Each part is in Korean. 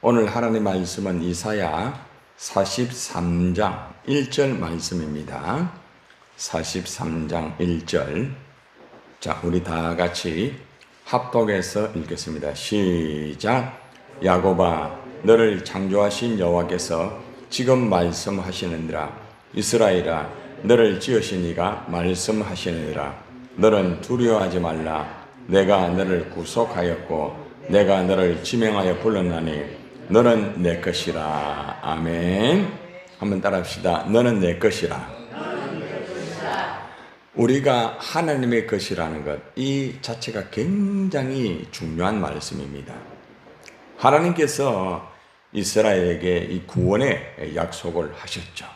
오늘 하나님 말씀은 이사야 43장 1절 말씀입니다. 43장 1절. 자, 우리 다 같이 합독해서 읽겠습니다. 시작. 야곱아, 너를 창조하신 여호와께서 지금 말씀하시느니라. 이스라엘아, 너를 지으신 이가 말씀하시느니라. 너는 두려워하지 말라. 내가 너를 구속하였고 내가 너를 지명하여 불렀나니 너는 내 것이라. 아멘. 한번 따라합시다. 너는 내 것이라. 우리가 하나님의 것이라는 것, 이 자체가 굉장히 중요한 말씀입니다. 하나님께서 이스라엘에게 이 구원의 약속을 하셨죠.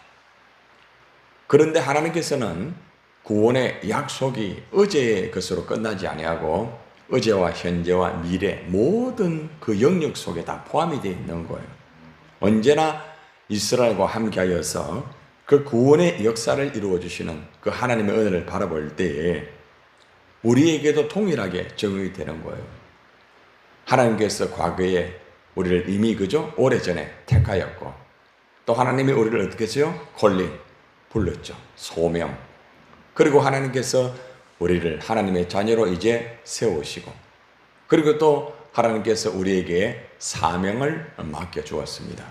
그런데 하나님께서는 구원의 약속이 어제의 것으로 끝나지 아니하고 어제와 현재와 미래 모든 그 영역 속에 다 포함이 되어 있는 거예요. 언제나 이스라엘과 함께하여서 그 구원의 역사를 이루어주시는 그 하나님의 은혜를 바라볼 때에 우리에게도 동일하게 적용이 되는 거예요. 하나님께서 과거에 우리를 이미 오래전에 택하였고 또 하나님이 우리를 어떻게 했어요? 불렀죠. 소명. 그리고 하나님께서 우리를 하나님의 자녀로 이제 세우시고 그리고 또 하나님께서 우리에게 사명을 맡겨주었습니다.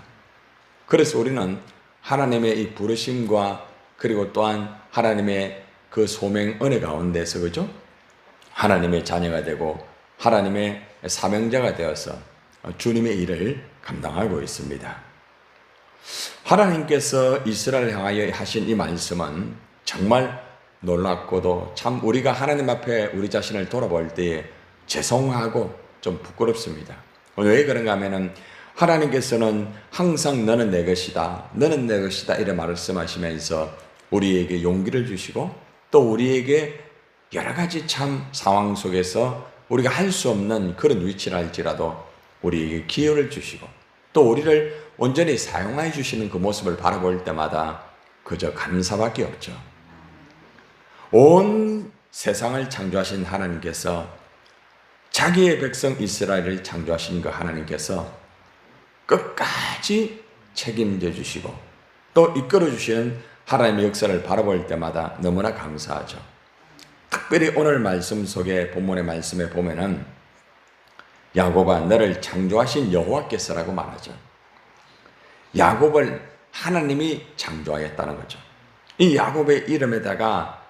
그래서 우리는 하나님의 이 부르심과 그리고 또한 하나님의 그 소명 은혜 가운데서 하나님의 자녀가 되고 하나님의 사명자가 되어서 주님의 일을 감당하고 있습니다. 하나님께서 이스라엘을 향하여 하신 이 말씀은 정말 놀랍고도 참 우리가 하나님 앞에 우리 자신을 돌아볼 때에 죄송하고 좀 부끄럽습니다. 왜 그런가 하면은 하나님께서는 항상 너는 내 것이다, 너는 내 것이다 이래 말씀하시면서 우리에게 용기를 주시고 또 우리에게 여러 가지 참 상황 속에서 우리가 할 수 없는 그런 위치라 할지라도 우리에게 기회를 주시고 또 우리를 온전히 사용해 주시는 그 모습을 바라볼 때마다 그저 감사밖에 없죠. 온 세상을 창조하신 하나님께서 자기의 백성 이스라엘을 창조하신 그 하나님께서 끝까지 책임져 주시고 또 이끌어 주시는 하나님의 역사를 바라볼 때마다 너무나 감사하죠. 특별히 오늘 말씀 속에 본문의 말씀에 보면은 야곱아 너를 창조하신 여호와께서라고 말하죠. 야곱을 하나님이 창조하였다는 거죠. 이 야곱의 이름에다가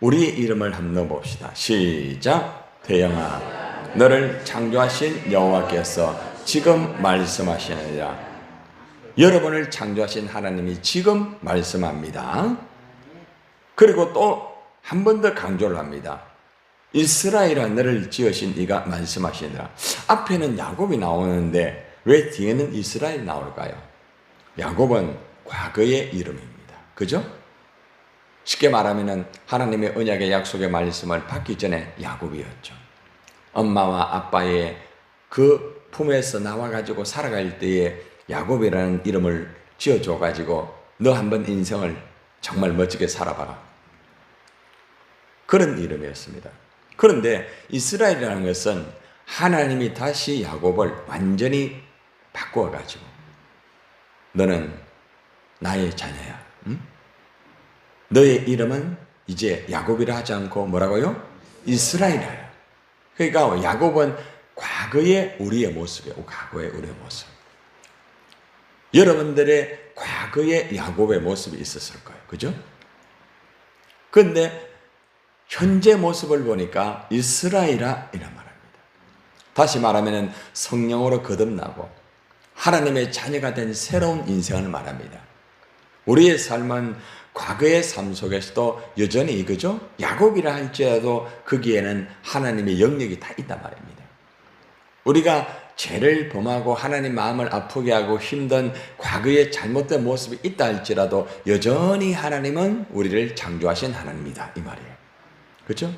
우리의 이름을 한번 넣어봅시다. 시작. 태영아 너를 창조하신 여호와께서 지금 말씀하시느니라. 여러분을 창조하신 하나님이 지금 말씀합니다. 그리고 또 한 번 더 강조를 합니다. 이스라엘아 너를 지으신 이가 말씀하시느라. 앞에는 야곱이 나오는데 왜 뒤에는 이스라엘이 나올까요? 야곱은 과거의 이름입니다. 그죠? 쉽게 말하면 하나님의 언약의 약속의 말씀을 받기 전에 야곱이었죠. 엄마와 아빠의 그 품에서 나와가지고 살아갈 때에 야곱이라는 이름을 지어줘가지고 너 한번 인생을 정말 멋지게 살아봐라. 그런 이름이었습니다. 그런데 이스라엘이라는 것은 하나님이 다시 야곱을 완전히 바꾸어가지고 너는 나의 자녀야. 응? 너의 이름은 이제 야곱이라 하지 않고 뭐라고요? 이스라엘이야. 그러니까 야곱은 과거의 우리의 모습이에요. 과거의 우리의 모습. 여러분들의 과거의 야곱의 모습이 있었을 거예요. 그죠? 그런데 현재 모습을 보니까 이스라엘아 이란 말입니다. 다시 말하면 성령으로 거듭나고 하나님의 자녀가 된 새로운 인생을 말합니다. 우리의 삶은 과거의 삶 속에서도 여전히 야곱이라 할지라도 거기에는 하나님의 영역이 다 있단 말입니다. 우리가 죄를 범하고 하나님 마음을 아프게 하고 힘든 과거의 잘못된 모습이 있다 할지라도 여전히 하나님은 우리를 창조하신 하나님이다 이 말이에요. 그렇죠?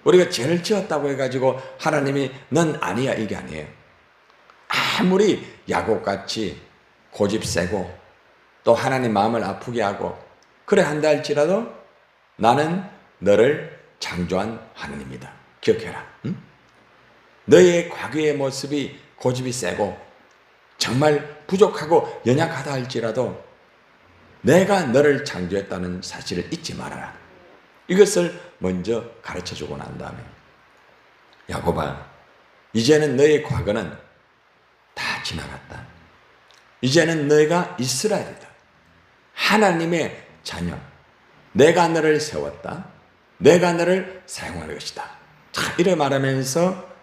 우리가 죄를 지었다고 해가지고 하나님이 넌 아니야 이게 아니에요. 아무리 야곱같이 고집 세고 또 하나님 마음을 아프게 하고 그래 한다 할지라도 나는 너를 창조한 하나님이다. 기억해라. 응? 너의 과거의 모습이 고집이 세고 정말 부족하고 연약하다 할지라도 내가 너를 창조했다는 사실을 잊지 말아라. 이것을 먼저 가르쳐주고 난 다음에 야곱아, 이제는 너의 과거는 다 지나갔다. 이제는 너희가 이스라엘이다. 하나님의 자녀. 내가 너를 세웠다. 내가 너를 사용할 것이다. 자, 이래 말하면서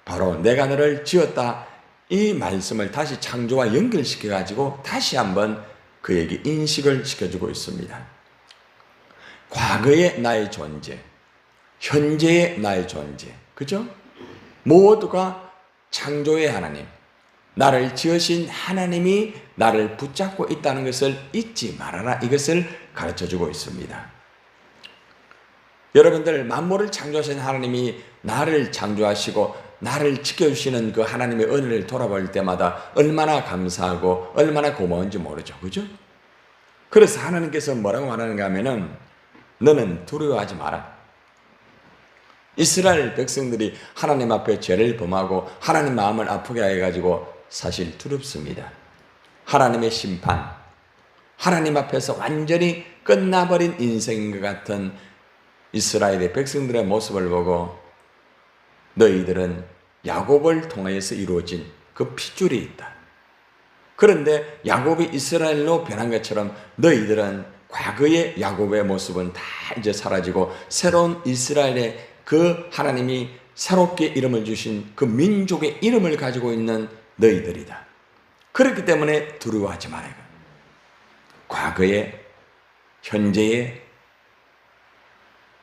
바로 내가 너를 지었다. 이 말씀을 다시 창조와 연결시켜가지고 다시 한번 그에게 인식을 시켜주고 있습니다. 과거의 나의 존재, 현재의 나의 존재, 그죠? 모두가 창조의 하나님, 나를 지으신 하나님이 나를 붙잡고 있다는 것을 잊지 말아라. 이것을 가르쳐주고 있습니다. 여러분들, 만물을 창조하신 하나님이 나를 창조하시고 나를 지켜주시는 그 하나님의 은혜를 돌아볼 때마다 얼마나 감사하고 얼마나 고마운지 모르죠. 그죠? 그래서 하나님께서 뭐라고 말하는가 하면은 너는 두려워하지 마라. 이스라엘 백성들이 하나님 앞에 죄를 범하고 하나님 마음을 아프게 해가지고 사실 두렵습니다. 하나님의 심판, 하나님 앞에서 완전히 끝나버린 인생인 것 같은 이스라엘의 백성들의 모습을 보고 너희들은 야곱을 통하여서 이루어진 그 핏줄이 있다. 그런데 야곱이 이스라엘로 변한 것처럼 너희들은 과거의 야곱의 모습은 다 이제 사라지고 새로운 이스라엘의 그 하나님이 새롭게 이름을 주신 그 민족의 이름을 가지고 있는 너희들이다. 그렇기 때문에 두려워하지 말아요. 과거의, 현재의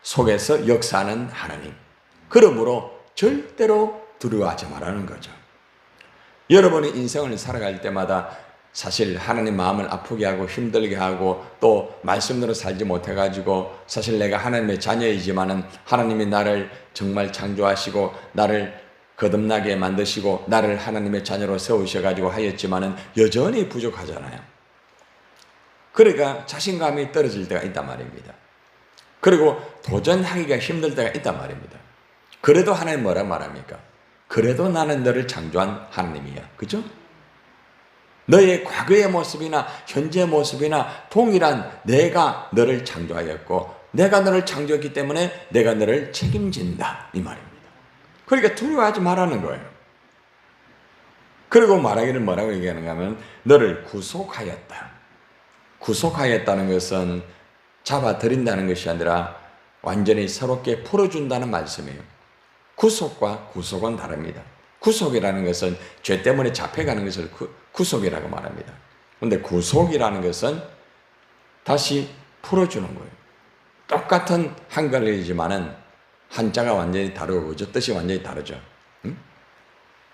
속에서 역사하는 하나님. 그러므로 절대로 두려워하지 말라는 거죠. 여러분의 인생을 살아갈 때마다 사실 하나님 마음을 아프게 하고 힘들게 하고 또 말씀대로 살지 못해가지고 사실 내가 하나님의 자녀이지만은 하나님이 나를 정말 창조하시고 나를 거듭나게 만드시고 나를 하나님의 자녀로 세우셔가지고 하였지만은 여전히 부족하잖아요. 그러니까 자신감이 떨어질 때가 있단 말입니다. 그리고 도전하기가 힘들 때가 있단 말입니다. 그래도 하나님 뭐라고 말합니까? 그래도 나는 너를 창조한 하나님이야. 그죠? 너의 과거의 모습이나 현재의 모습이나 동일한 내가 너를 창조하였고 내가 너를 창조했기 때문에 내가 너를 책임진다. 이 말입니다. 그러니까 두려워하지 말라는 거예요. 그리고 말하기를 뭐라고 얘기하는가 하면 너를 구속하였다. 구속하였다는 것은 잡아들인다는 것이 아니라 완전히 새롭게 풀어준다는 말씀이에요. 구속과 구속은 다릅니다. 구속이라는 것은 죄 때문에 잡혀가는 것을 구속이라고 말합니다. 그런데 구속이라는 것은 다시 풀어주는 거예요. 똑같은 한글이지만은 한자가 완전히 다르고 그죠? 뜻이 완전히 다르죠. 응?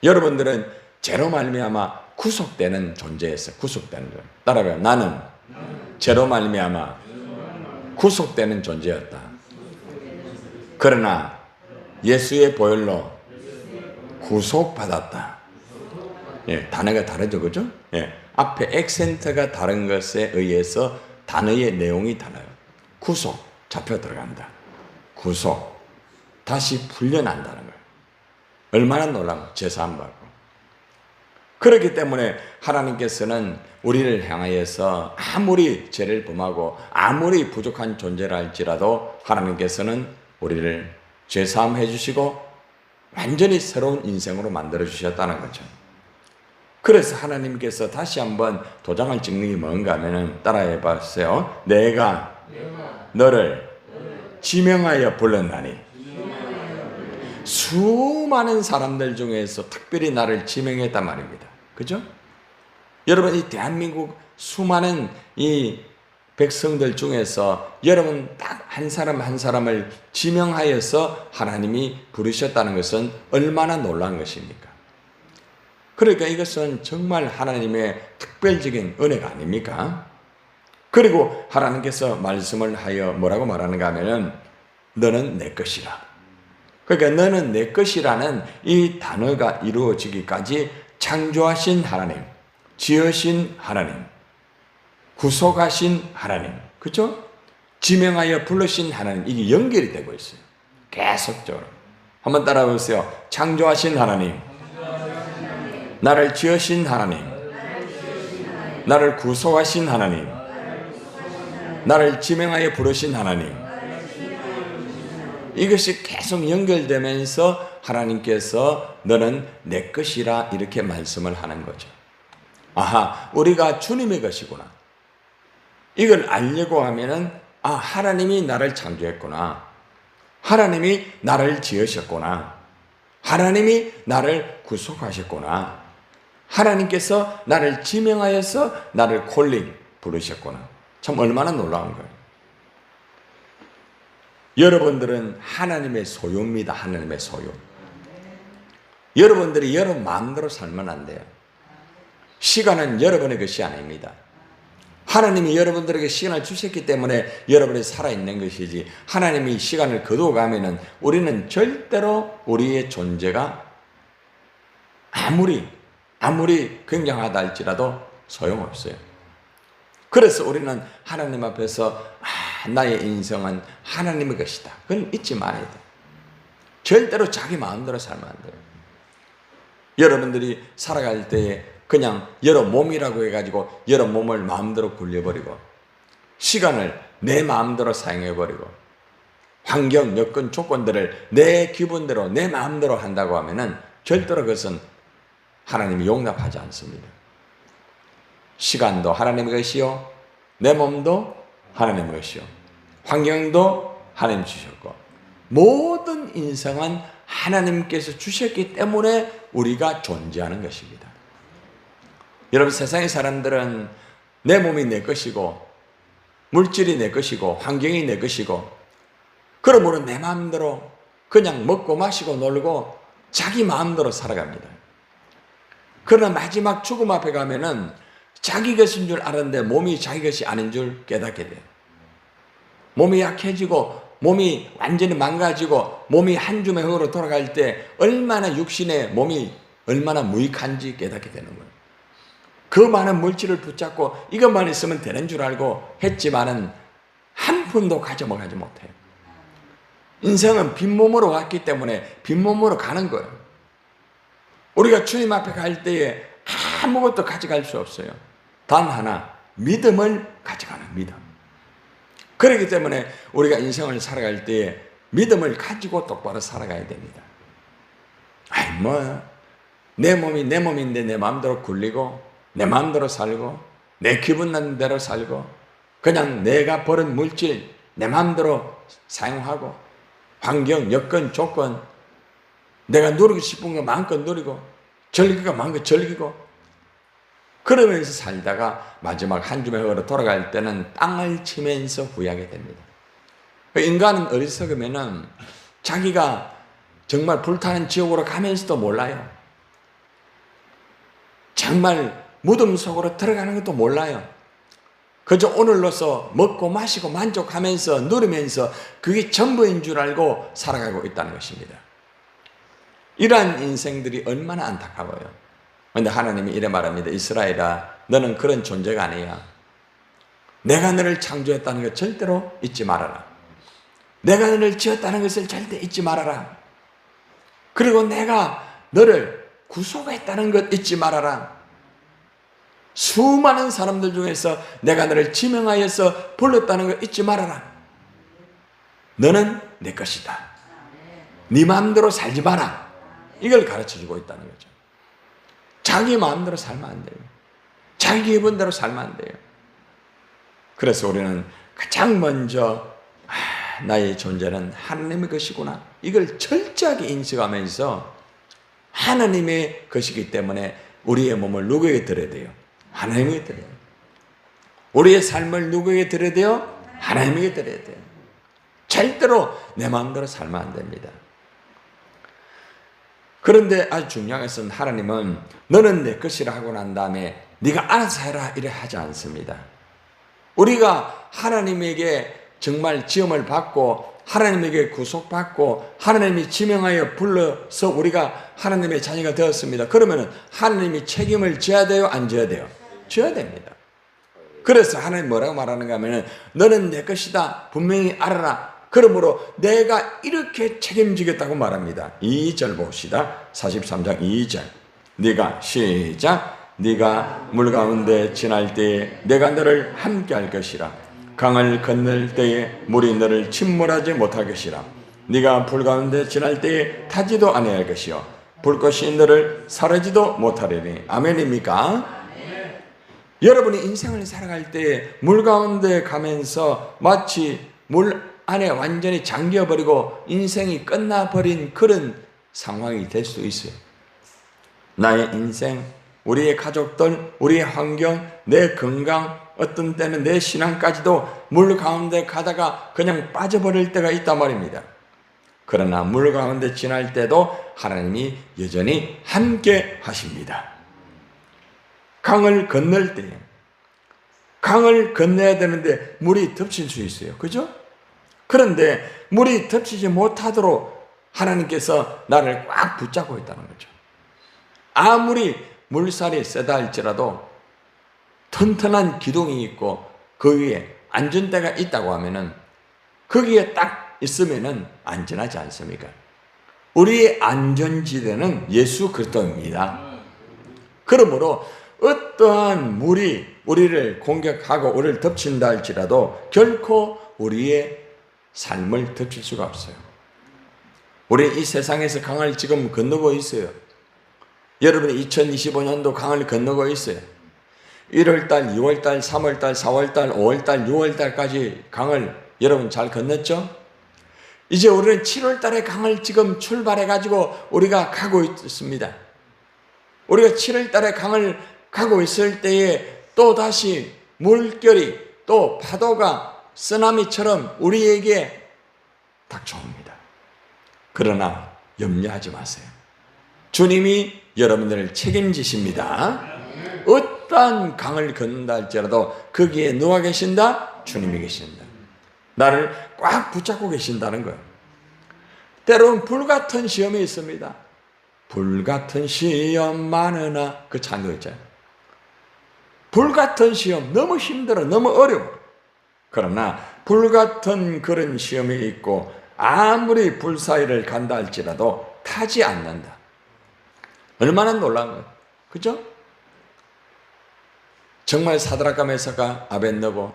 여러분들은 죄로 말미암아 구속되는 존재였어요. 구속되는 존재. 따라해요. 나는 죄로 말미암아 구속되는 존재였다. 그러나 예수의 보혈로 구속받았다. 예, 단어가 다르죠, 그죠? 예, 앞에 액센트가 다른 것에 의해서 단어의 내용이 달라요. 구속, 잡혀 들어간다. 구속, 다시 풀려난다는 거예요. 얼마나 놀라워, 제사함 받고. 그렇기 때문에 하나님께서는 우리를 향하여서 아무리 죄를 범하고 아무리 부족한 존재라 할지라도 하나님께서는 우리를 죄사함 해주시고 완전히 새로운 인생으로 만들어주셨다는 거죠. 그래서 하나님께서 다시 한번 도장을 찍는 게 뭔가 하면은 따라해 봤어요. 내가 너를 지명하여 불렀나니. 수많은 사람들 중에서 특별히 나를 지명했단 말입니다. 그죠? 여러분, 이 대한민국 수많은 이 백성들 중에서 여러분 딱 한 사람 한 사람을 지명하여서 하나님이 부르셨다는 것은 얼마나 놀라운 것입니까? 그러니까 이것은 정말 하나님의 특별적인 은혜가 아닙니까? 그리고 하나님께서 말씀을 하여 뭐라고 말하는가 하면은 너는 내 것이라. 그러니까 너는 내 것이라는 이 단어가 이루어지기까지 창조하신 하나님, 지으신 하나님, 구속하신 하나님, 그렇죠? 지명하여 부르신 하나님, 이게 연결이 되고 있어요. 계속적으로. 한번 따라해보세요. 창조하신 하나님, 나를 지으신 하나님, 나를 구속하신 하나님, 나를 지명하여 부르신 하나님, 이것이 계속 연결되면서 하나님께서 너는 내 것이라 이렇게 말씀을 하는 거죠. 아하, 우리가 주님의 것이구나. 이걸 알려고 하면은 하나님이 나를 창조했구나. 하나님이 나를 지으셨구나. 하나님이 나를 구속하셨구나. 하나님께서 나를 지명하여서 나를 콜링 부르셨구나. 참 얼마나 놀라운 거예요. 여러분들은 하나님의 소유입니다. 하나님의 소유. 여러분들이 여러분 마음대로 살면 안 돼요. 시간은 여러분의 것이 아닙니다. 하나님이 여러분들에게 시간을 주셨기 때문에 여러분이 살아있는 것이지, 하나님이 시간을 거두어가면은 우리는 절대로 우리의 존재가 아무리 굉장하다 할지라도 소용없어요. 그래서 우리는 하나님 앞에서 나의 인생은 하나님의 것이다. 그건 잊지 말아야 돼요. 절대로 자기 마음대로 살면 안 돼요. 여러분들이 살아갈 때에 그냥 여러 몸이라고 해가지고 여러 몸을 마음대로 굴려버리고 시간을 내 마음대로 사용해버리고 환경, 여건, 조건들을 내 기분대로 내 마음대로 한다고 하면은 절대로 그것은 하나님이 용납하지 않습니다. 시간도 하나님의 것이요, 내 몸도 하나님의 것이요, 환경도 하나님 주셨고 모든 인생은 하나님께서 주셨기 때문에 우리가 존재하는 것입니다. 여러분, 세상의 사람들은 내 몸이 내 것이고 물질이 내 것이고 환경이 내 것이고 그러므로 내 마음대로 그냥 먹고 마시고 놀고 자기 마음대로 살아갑니다. 그러나 마지막 죽음 앞에 가면은 자기 것인 줄 알았는데 몸이 자기 것이 아닌 줄 깨닫게 돼요. 몸이 약해지고 몸이 완전히 망가지고 몸이 한 줌의 흙으로 돌아갈 때 얼마나 육신의 몸이 얼마나 무익한지 깨닫게 되는 거예요. 그 많은 물질을 붙잡고 이것만 있으면 되는 줄 알고 했지만은 한 푼도 가져가지 못해요. 인생은 빈몸으로 왔기 때문에 빈몸으로 가는 거예요. 우리가 주님 앞에 갈 때에 아무것도 가져갈 수 없어요. 단 하나, 믿음을 가져가는 믿음. 그렇기 때문에 우리가 인생을 살아갈 때에 믿음을 가지고 똑바로 살아가야 됩니다. 내 몸이 내 몸인데 내 마음대로 굴리고 내 마음대로 살고 내 기분 나는 대로 살고 그냥 내가 버린 물질 내 마음대로 사용하고 환경, 여건, 조건 내가 누리고 싶은 거 마음껏 누리고 즐길 거 마음껏 즐기고 그러면서 살다가 마지막 한 줌의 흙으로 돌아갈 때는 땅을 치면서 후회하게 됩니다. 인간은 어리석으면은 자기가 정말 불타는 지옥으로 가면서도 몰라요. 정말 무덤 속으로 들어가는 것도 몰라요. 그저 오늘로서 먹고 마시고 만족하면서 누리면서 그게 전부인 줄 알고 살아가고 있다는 것입니다. 이러한 인생들이 얼마나 안타까워요. 그런데 하나님이 이래 말합니다. 이스라엘아, 너는 그런 존재가 아니야. 내가 너를 창조했다는 것 절대로 잊지 말아라. 내가 너를 지었다는 것을 절대 잊지 말아라. 그리고 내가 너를 구속했다는 것 잊지 말아라. 수많은 사람들 중에서 내가 너를 지명하여서 불렀다는 것 잊지 말아라. 너는 내 것이다. 네 마음대로 살지 마라. 이걸 가르쳐주고 있다는 거죠. 자기 마음대로 살면 안 돼요. 자기 기분대로 살면 안 돼요. 그래서 우리는 가장 먼저 나의 존재는 하나님의 것이구나. 이걸 철저하게 인식하면서 하나님의 것이기 때문에 우리의 몸을 누구에게 드려야 돼요? 하나님에게 드려야 돼요. 우리의 삶을 누구에게 드려야 돼요? 하나님에게 드려야 돼요. 절대로 내 마음대로 살면 안 됩니다. 그런데 아주 중요한 것은 하나님은 너는 내 것이라 하고 난 다음에 네가 알아서 해라 이래 하지 않습니다. 우리가 하나님에게 정말 지음을 받고 하나님에게 구속받고 하나님이 지명하여 불러서 우리가 하나님의 자녀가 되었습니다. 그러면 하나님이 책임을 져야 돼요? 안 져야 돼요? 져야 됩니다. 그래서 하나님 뭐라고 말하는가 하면 너는 내 것이다 분명히 알아라. 그러므로 내가 이렇게 책임지겠다고 말합니다. 2절 봅시다. 43장 2절 네가 시작 네가 물 가운데 지날 때에 내가 너를 함께 할 것이라. 강을 건널 때에 물이 너를 침몰하지 못할 것이라. 네가 불 가운데 지날 때에 타지도 아니할 것이요 불꽃이 너를 사르지도 못하리니. 아멘입니까? 여러분이 인생을 살아갈 때 물 가운데 가면서 마치 물 안에 완전히 잠겨버리고 인생이 끝나버린 그런 상황이 될 수 있어요. 나의 인생, 우리의 가족들, 우리의 환경, 내 건강, 어떤 때는 내 신앙까지도 물 가운데 가다가 그냥 빠져버릴 때가 있단 말입니다. 그러나 물 가운데 지날 때도 하나님이 여전히 함께 하십니다. 강을 건널 때, 강을 건너야 되는데 물이 덮칠 수 있어요. 그죠? 그런데 물이 덮치지 못하도록 하나님께서 나를 꽉 붙잡고 있다는 거죠. 아무리 물살이 세다 할지라도 튼튼한 기둥이 있고 그 위에 안전대가 있다고 하면은 거기에 딱 있으면은 안전하지 않습니까? 우리의 안전지대는 예수 그리스도입니다. 그러므로 어떠한 물이 우리를 공격하고 우리를 덮친다 할지라도 결코 우리의 삶을 덮칠 수가 없어요. 우리 이 세상에서 강을 지금 건너고 있어요. 여러분이 2025년도 강을 건너고 있어요. 1월달, 2월달, 3월달, 4월달, 5월달, 6월달까지 강을 여러분 잘 건넜죠? 이제 우리는 7월달에 강을 지금 출발해가지고 우리가 가고 있습니다. 우리가 7월달에 강을 가고 있을 때에 또 다시 물결이 또 파도가 쓰나미처럼 우리에게 닥쳐옵니다. 그러나 염려하지 마세요. 주님이 여러분들을 책임지십니다. 어떠한 강을 건넌다 할지라도 거기에 누가 계신다? 주님이 계신다. 나를 꽉 붙잡고 계신다는 거예요. 때로는 불같은 시험이 있습니다. 불같은 시험 많으나 그 찬양 있잖아요. 불같은 시험 너무 힘들어, 너무 어려워. 그러나 불같은 그런 시험이 있고 아무리 불 사이를 간다 할지라도 타지 않는다. 얼마나 놀라운 거예요. 그죠? 정말 사드락과 메사가 아벳느고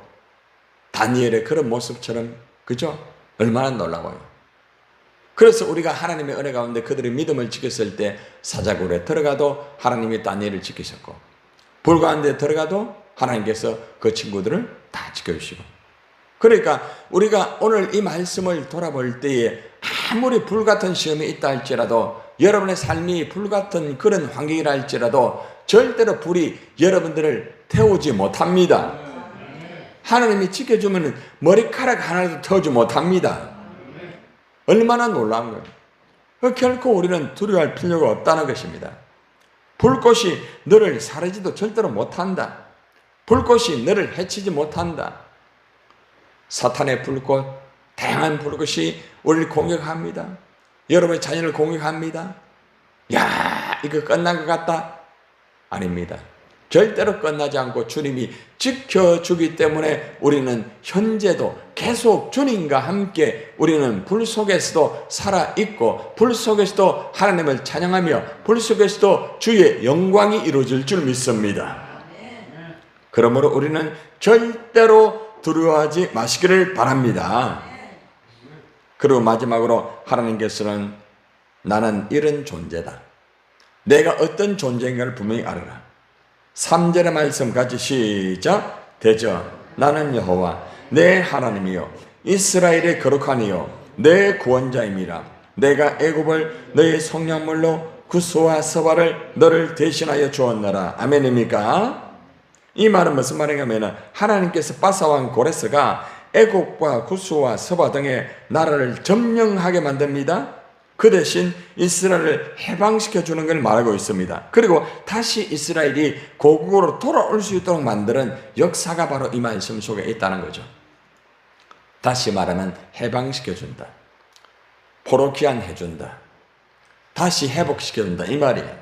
다니엘의 그런 모습처럼, 그죠? 얼마나 놀라워요. 그래서 우리가 하나님의 은혜 가운데 그들의 믿음을 지켰을 때 사자굴에 들어가도 하나님이 다니엘을 지키셨고 불 가운데 들어가도 하나님께서 그 친구들을 다 지켜주시고. 그러니까 우리가 오늘 이 말씀을 돌아볼 때에 아무리 불같은 시험이 있다 할지라도 여러분의 삶이 불같은 그런 환경이라 할지라도 절대로 불이 여러분들을 태우지 못합니다. 하나님이 지켜주면 머리카락 하나도 태우지 못합니다. 얼마나 놀라운 거예요. 결코 우리는 두려워할 필요가 없다는 것입니다. 불꽃이 너를 사르지도 절대로 못한다. 불꽃이 너를 해치지 못한다. 사탄의 불꽃, 다양한 불꽃이 우리를 공격합니다. 여러분의 자녀를 공격합니다. 야, 이거 끝난 것 같다? 아닙니다. 절대로 끝나지 않고 주님이 지켜주기 때문에 우리는 현재도 계속 주님과 함께 우리는 불 속에서도 살아있고 불 속에서도 하나님을 찬양하며 불 속에서도 주의 영광이 이루어질 줄 믿습니다. 그러므로 우리는 절대로 두려워하지 마시기를 바랍니다. 그리고 마지막으로 하나님께서는 나는 이런 존재다. 내가 어떤 존재인가를 분명히 알아라. 3절의 말씀 같이 시작. 대저 나는 여호와 내 하나님이요 이스라엘의 거룩하니요 내 구원자임이라. 내가 애굽을 너의 성량물로 구스와 서바를 너를 대신하여 주었노라. 아멘입니까? 이 말은 무슨 말인가면 하나님께서 바사왕 고레스가 애굽과 구스와 서바 등의 나라를 점령하게 만듭니다. 그 대신 이스라엘을 해방시켜 주는 걸 말하고 있습니다. 그리고 다시 이스라엘이 고국으로 돌아올 수 있도록 만드는 역사가 바로 이 말씀 속에 있다는 거죠. 다시 말하면 해방시켜 준다. 포로기한 해준다. 다시 회복시켜 준다. 이 말이에요.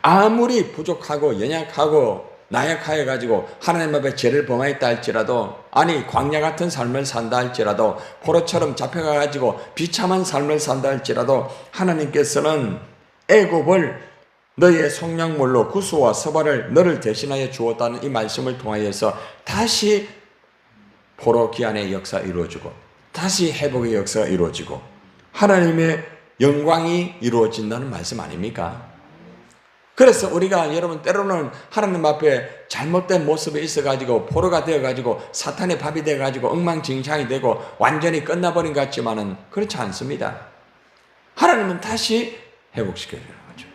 아무리 부족하고 연약하고 나약하여 가지고 하나님 앞에 죄를 범하였다 할지라도, 아니 광야 같은 삶을 산다 할지라도, 포로처럼 잡혀가 가지고 비참한 삶을 산다 할지라도 하나님께서는 애굽을 너희의 속량물로 구수와 서발을 너를 대신하여 주었다는 이 말씀을 통하여서 다시 포로 기한의 역사가 이루어지고 다시 회복의 역사가 이루어지고 하나님의 영광이 이루어진다는 말씀 아닙니까? 그래서 우리가 여러분 때로는 하나님 앞에 잘못된 모습에 있어가지고 포로가 되어가지고 사탄의 밥이 되어가지고 엉망진창이 되고 완전히 끝나버린 것 같지만은 그렇지 않습니다. 하나님은 다시 회복시켜주는 거죠.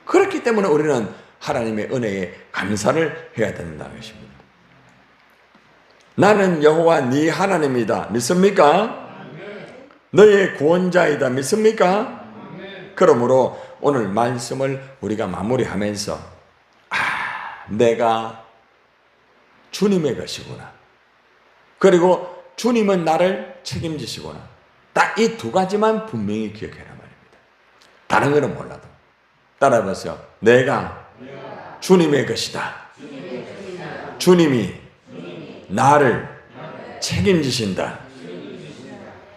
그렇기 때문에 우리는 하나님의 은혜에 감사를 해야 된다는 것입니다. 나는 여호와 네 하나님이다. 믿습니까? 너의 구원자이다. 믿습니까? 그러므로 오늘 말씀을 우리가 마무리하면서 내가 주님의 것이구나. 그리고 주님은 나를 책임지시구나. 딱 이 두 가지만 분명히 기억해라 말입니다. 다른 거는 몰라도. 따라해보세요. 내가 주님의 것이다. 주님이 나를 책임지신다.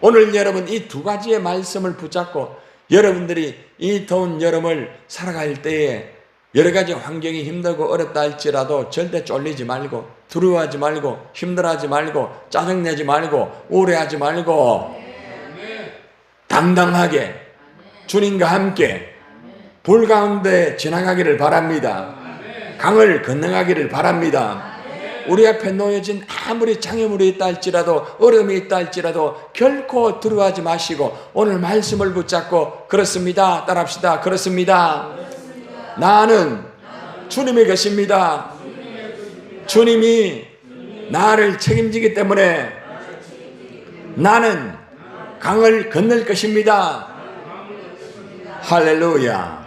오늘 여러분 이 두 가지의 말씀을 붙잡고 여러분들이 이 더운 여름을 살아갈 때에 여러 가지 환경이 힘들고 어렵다 할지라도 절대 쫄리지 말고 두려워하지 말고 힘들어하지 말고 짜증내지 말고 우울해하지 말고 당당하게 주님과 함께 불 가운데 지나가기를 바랍니다. 강을 건너가기를 바랍니다. 우리 앞에 놓여진 아무리 장애물이 있다 할지라도 어려움이 있다 할지라도 결코 두려워하지 마시고 오늘 말씀을 붙잡고 그렇습니다. 따라합시다. 그렇습니다. 나는 주님의 것입니다. 주님이 나를 책임지기 때문에 나는 강을 건널 것입니다. 할렐루야.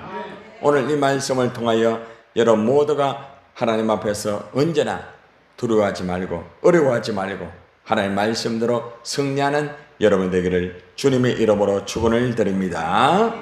오늘 이 말씀을 통하여 여러분 모두가 하나님 앞에서 언제나 두려워하지 말고 어려워하지 말고 하나님 말씀대로 승리하는 여러분 되기를 주님의 이름으로 축원을 드립니다.